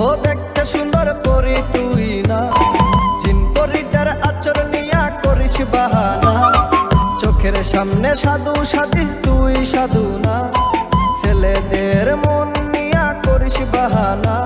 ও দেখতে সুন্দর করি তুই না, চিন পরিতার আচর নিয়া করিস বাহানা। চোখের সামনে সাধু সাজিস তুই সাধু না, ছেলেদের মন নিয়া করিস বাহানা।